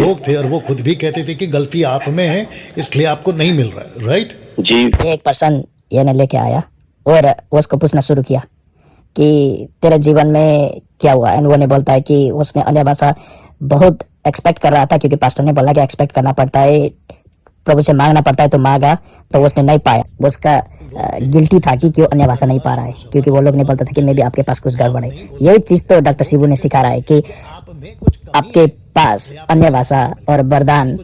लोग थे और वो खुद भी कहते थे कि गलती आप में है, इसलिए आपको नहीं मिल रहा है, राइट? जी। एक पर्सन ये ने लेके आया और उसको पूछना शुरू किया कि तेरे जीवन में क्या हुआ। एंड वो ने बोलता है कि उसने अन्य भाषा बहुत एक्सपेक्ट कर रहा था, क्योंकि पास्टर ने बोला कि एक्सपेक्ट करना पड़ता है, प्रभु से मांगना पड़ता है, तो मांगा तो उसने नहीं पाया। उसका गिल्टी था कि क्यों अन्य भाषा नहीं पा रहा है, क्योंकि वो लोग ने बोलता था कि मे भी आपके पास कुछ गड़बड़ है। यही चीज तो डॉक्टर शिबू ने सिखा रहा है कि आपके पास अन्य भाषा और वरदान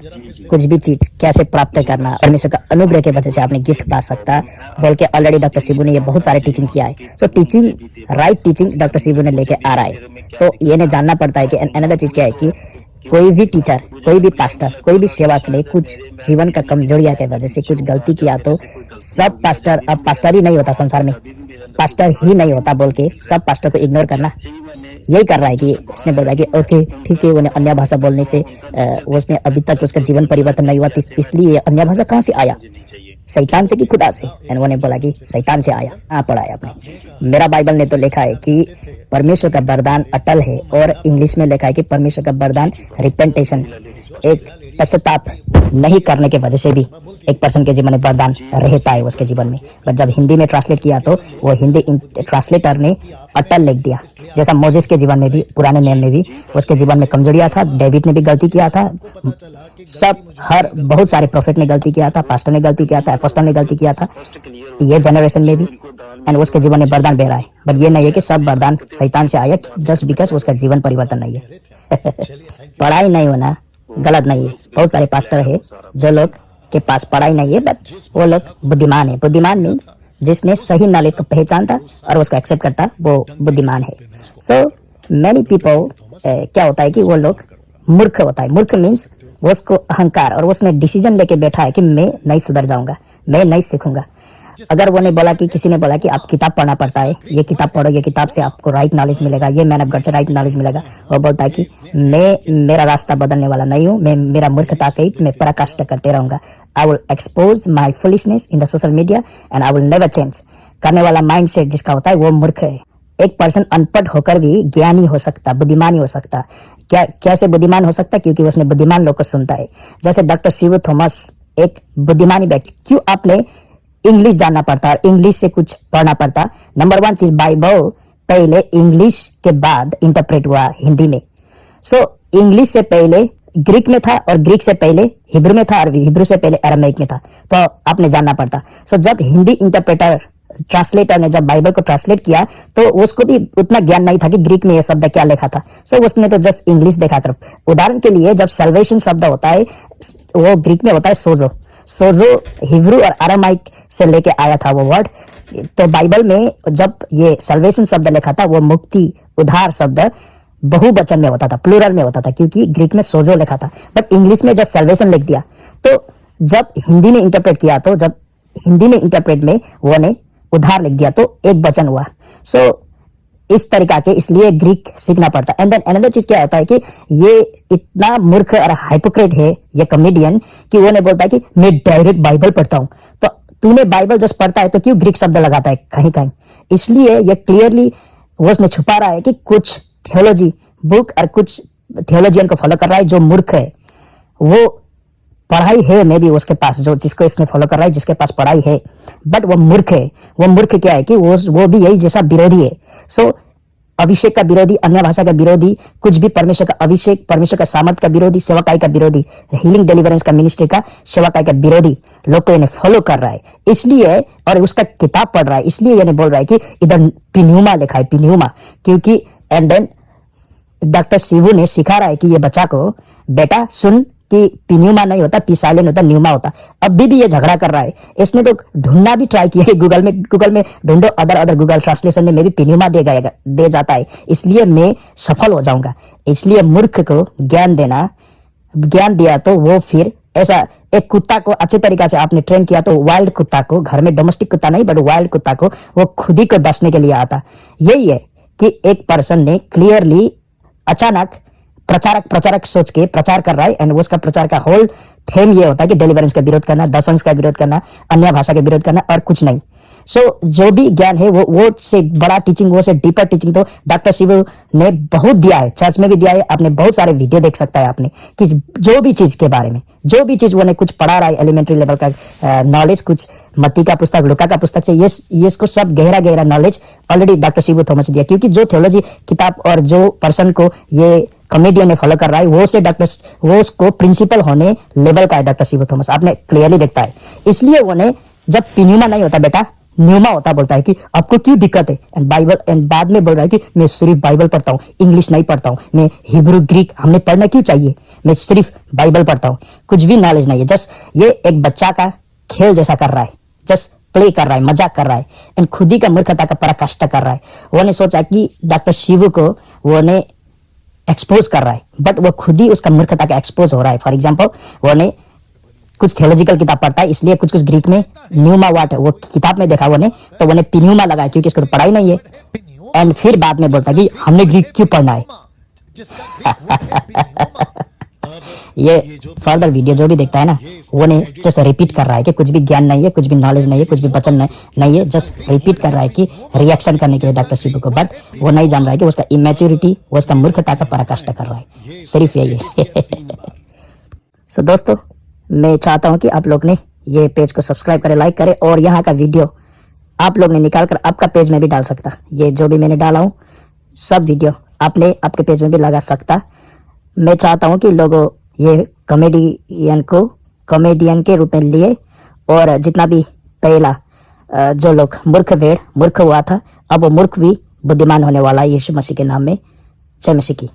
कुछ भी चीज कैसे प्राप्त करना, परमेश्वर का अनुग्रह के वजह से आपने गिफ्ट पा सकता बोल के ऑलरेडी डॉक्टर शिबू ने ये बहुत सारे टीचिंग किया है। So teaching, right teaching doctor Shibu ने लेके आ रहा है। तो ये ने जानना पड़ता है कि अनदर चीज क्या है कि कोई भी टीचर, कोई भी पास्टर, कोई भी सेवक ने कुछ जीवन का कमजोरिया के वजह से कुछ गलती किया तो सब पास्टर, अब पास्टर ही नहीं होता संसार में, पास्टर ही नहीं होता बोल के सब पास्टर को इग्नोर करना, यही कर रहा है कि उसने बोल रहा है कि ओके ठीक है, उन्हें अन्य भाषा बोलने से उसने अभी तक उसका जीवन परिवर्तन नहीं हुआ, इसलिए अन्य भाषा कहाँ से आया, शैतान से कि खुदा से? एंड वो ने बोला कि शैतान से आया। हाँ, पढ़ा है आपने। मेरा बाइबल ने तो लिखा है कि परमेश्वर का वरदान अटल है, और इंग्लिश में लिखा है कि परमेश्वर का वरदान रिपेंटेशन, एक पश्चाताप नहीं करने के वजह से भी एक पर्सन के जीवन में वरदान रहता है उसके जीवन में। बट जब हिंदी में ट्रांसलेट किया तो वो हिंदी ट्रांसलेटर ने अटल लिख दिया। जैसा मोजेस के जीवन में भी, पुराने नियम में भी उसके जीवन में कमजोरिया था, डेविड ने भी गलती किया था, सब हर बहुत सारे प्रोफेट ने गलती किया था, पास्टर ने गलती किया था, अपोस्टल ने गलती किया था, ये जनरेशन में भी, एंड उसके जीवन में वरदान बह रहा है। बट ये नहीं है कि सब वरदान शैतान से आया जस्ट बिकॉज उसका जीवन परिवर्तन नहीं है। पढ़ाई नहीं होना गलत नहीं है। बहुत सारे पास्टर है जो लोग के पास पढ़ाई नहीं है, बट वो लोग बुद्धिमान है। बुद्धिमान मीन्स जिसने सही नॉलेज को पहचानता और उसको एक्सेप्ट करता, वो बुद्धिमान है। सो मैनी पीपल क्या होता है कि वो लोग मूर्ख होता है। मूर्ख मीन्स उसको अहंकार, और उसने डिसीजन लेके बैठा है कि मैं नहीं सुधर जाऊंगा, मैं नहीं सीखूंगा। अगर वो ने बोला कि किसी ने बोला कि आप किताब पढ़ना पड़ता है, ये किताब पढ़ो, ये किताब से आपको राइट नॉलेज मिलेगा, ये मैन ऑफ गॉड से राइट नॉलेज मिलेगा, वो बोलता है कि मेरा रास्ता बदलने वाला नहीं हूँ, मैं मेरा मूर्खता के मैं पराकाष्ठ करते रहूंगा। I will expose my foolishness in the social media and I will never change. करने वाला माइंड सेट जिसका होता है वो मूर्ख है। एक पर्सन अनपढ़ होकर भी ज्ञानी हो सकता, बुद्धिमान हो सकता। कैसे बुद्धिमान हो सकता? क्योंकि उसने बुद्धिमान लोग को सुनता है। जैसे डॉक्टर शिव थॉमस एक बुद्धिमानी व्यक्ति। क्यों आपने इंग्लिश जानना पड़ता है, इंग्लिश से कुछ पढ़ना पड़ता? नंबर वन चीज, बाइबल पहले इंग्लिश के बाद इंटरप्रेट हुआ हिंदी में। सो इंग्लिश से पहले ग्रीक में था, और ग्रीक से पहले हिब्रू में था, और हिब्रू से पहले अरामीक में था। तो आपने जानना पड़ता। सो जब हिंदी इंटरप्रेटर, ट्रांसलेटर ने जब बाइबल को ट्रांसलेट किया तो उसको भी उतना ज्ञान नहीं था कि ग्रीक में यह शब्द क्या लिखा था। सो उसने तो जस्ट इंग्लिश देखा कर। उदाहरण के लिए जब सल्वेशन शब्द होता है वो ग्रीक में होता है सोजो। सोजो हिब्रू और अरामाइक से लेके आया था वो वर्ड। तो बाइबल में जब ये सल्वेशन शब्द लिखा था वो मुक्ति, उद्धार शब्द बहुवचन में होता था, प्लूरल में होता था, क्योंकि ग्रीक में सोजो लिखा था। बट इंग्लिश में जब सल्वेशन लिख दिया तो जब हिंदी में इंटरप्रेट किया तो जब हिंदी में इंटरप्रेट में वो ने उद्धार लिख दिया तो एक वचन हुआ। सो इस तरीका के, इसलिए ग्रीक सीखना पड़ता। एंड देन अनदर चीज क्या होता है कि ये इतना मूर्ख और हाइपोक्रेट है ये कॉमेडियन कि वो ने बोलता है कि मैं डायरेक्ट बाइबल पढ़ता हूं। तो तूने बाइबल जस्ट पढ़ता है तो क्यों ग्रीक शब्द लगाता है कहीं कहीं? इसलिए ये क्लियरली वो उसने छुपा रहा है कि कुछ थियोलॉजी बुक और कुछ थियोलॉजियन को फॉलो कर रहा है जो मूर्ख है। वो पढ़ाई है मे भी उसके पास, जो जिसको इसने फॉलो कर रहा है जिसके पास पढ़ाई है, बट वो मूर्ख है। वो मूर्ख क्या है कि वो भी यही जैसा विरोधी है। सो अभिषेक का विरोधी, अन्य भाषा का विरोधी, कुछ भी परमेश्वर का अभिषेक, परमेश्वर का सामर्थ का विरोधी, सेवकाई का विरोधी, हीलिंग डिलीवरेंस का मिनिस्ट्री का, सेवकाई का विरोधी लोग को इन्हें फॉलो कर रहा है। इसलिए, और उसका किताब पढ़ रहा है, इसलिए ये बोल रहा है कि इधर पिन्यूमा लिखा है, पिन्यूमा, क्योंकि एंड देन डॉक्टर शिवू ने सिखा रहा है कि ये बच्चा को, बेटा सुन कि पिन्यूमा नहीं होता, पी साइलेंट होता, न्यूमा होता। अभी भी ये झगड़ा कर रहा है। इसने तो ढूंढना भी ट्राई किया है गूगल में ढूंढो, अदर गूगल ट्रांसलेशन में भी पिन्यूमा दे जाता है, इसलिए मैं सफल हो जाऊंगा। इसलिए मूर्ख को ज्ञान दिया तो वो फिर ऐसा, एक कुत्ता को अच्छे तरीका से आपने ट्रेन किया तो वाइल्ड कुत्ता को, घर में डोमेस्टिक कुत्ता नहीं बट वाइल्ड कुत्ता को, वो खुद ही को डसने के लिए आता। यही है कि एक पर्सन ने क्लियरली अचानक प्रचारक सोच के प्रचार कर रहा है, एंड उसका प्रचार का होल थीम ये होता है कि डिलीवरेंस का विरोध करना, दर्शंस का विरोध करना, अन्य भाषा का विरोध करना, और कुछ नहीं। सो जो भी ज्ञान है वो से बड़ा टीचिंग, वो से डीपर टीचिंग तो डॉक्टर शिवू ने बहुत दिया है, चर्च में भी दिया है। आपने बहुत सारे वीडियो देख सकता है आपने कि जो भी चीज के बारे में, जो भी चीज वो ने कुछ पढ़ा रहा है एलिमेंट्री लेवल का नॉलेज, कुछ मत्ती का पुस्तक, लुका का पुस्तक से ये इसको सब गहरा गहरा knowledge already doctor Shivu Thomas दिया। क्योंकि जो थियोलॉजी किताब और जो पर्सन को ये कॉमेडियन ने फॉलो कर रहा है वो उसको प्रिंसिपल होने लेवल का है डॉक्टर शिवू थॉमस, आपने क्लियरली देखता है। इसलिए वो ने जब पिन्यूमा नहीं होता बेटा, न्यूमा होता, बोलता है कि आपको क्यों दिक्कत है, एंड बाइबल, एंड बाद में बोल रहा है कि मैं सिर्फ बाइबल पढ़ता हूँ, इंग्लिश नहीं पढ़ता हूँ, मैं हिब्रू ग्रीक हमें पढ़ना क्यों चाहिए, मैं सिर्फ बाइबल पढ़ता हूँ, कुछ भी नॉलेज नहीं है। जस्ट ये एक बच्चा का खेल जैसा कर रहा है, जस्ट प्ले कर रहा है, मजाक कर रहा है, एंड खुद ही का मूर्खता का पराकाष्ठा कर रहा है। वो ने सोचा कि डॉक्टर शिवू को वो ने एक्सपोज कर रहा है, बट वो खुद ही उसका मूर्खता का एक्सपोज हो रहा है। फॉर एग्जाम्पल वो ने कुछ थियोलॉजिकल किताब पढ़ता है, इसलिए कुछ ग्रीक में न्यूमा वाट है वो किताब में देखा वो ने, तो वो ने पिन्यूमा लगाया क्योंकि इसको तो पढ़ाई नहीं है, एंड फिर बाद में बोलता है कि हमने ग्रीक क्यों पढ़ना है। ये फर्दर वीडियो जो भी देखता है ना, वो ने जस्ट रिपीट कर रहा है कि कुछ भी ज्ञान नहीं है, कुछ भी नॉलेज नहीं है, कुछ भी वचन नहीं है, जस्ट रिपीट कर रहा है कि रिएक्शन करने के लिए डॉक्टर शिवू को, बट वो नहीं जान रहा है कि उसका इमेच्योरिटी, वो उसका मूर्खता का पराकाष्ठा कर रहा है, सिर्फ यही है। सो दोस्तों, मैं चाहता हूं कि आप लोग ने ये पेज को सब्सक्राइब करें, लाइक करें, और यहाँ का वीडियो आप लोग ने निकाल कर आपका पेज में भी डाल सकता। ये जो भी मैंने डाला हूं सब वीडियो आपने आपके पेज में भी लगा सकता। मैं चाहता हूं कि लोगों ये कॉमेडियन के रूप में लिए, और जितना भी पहला जो लोग मूर्ख हुआ था, अब वो मूर्ख भी बुद्धिमान होने वाला है यीशु मसीह के नाम में। जय मसीह की।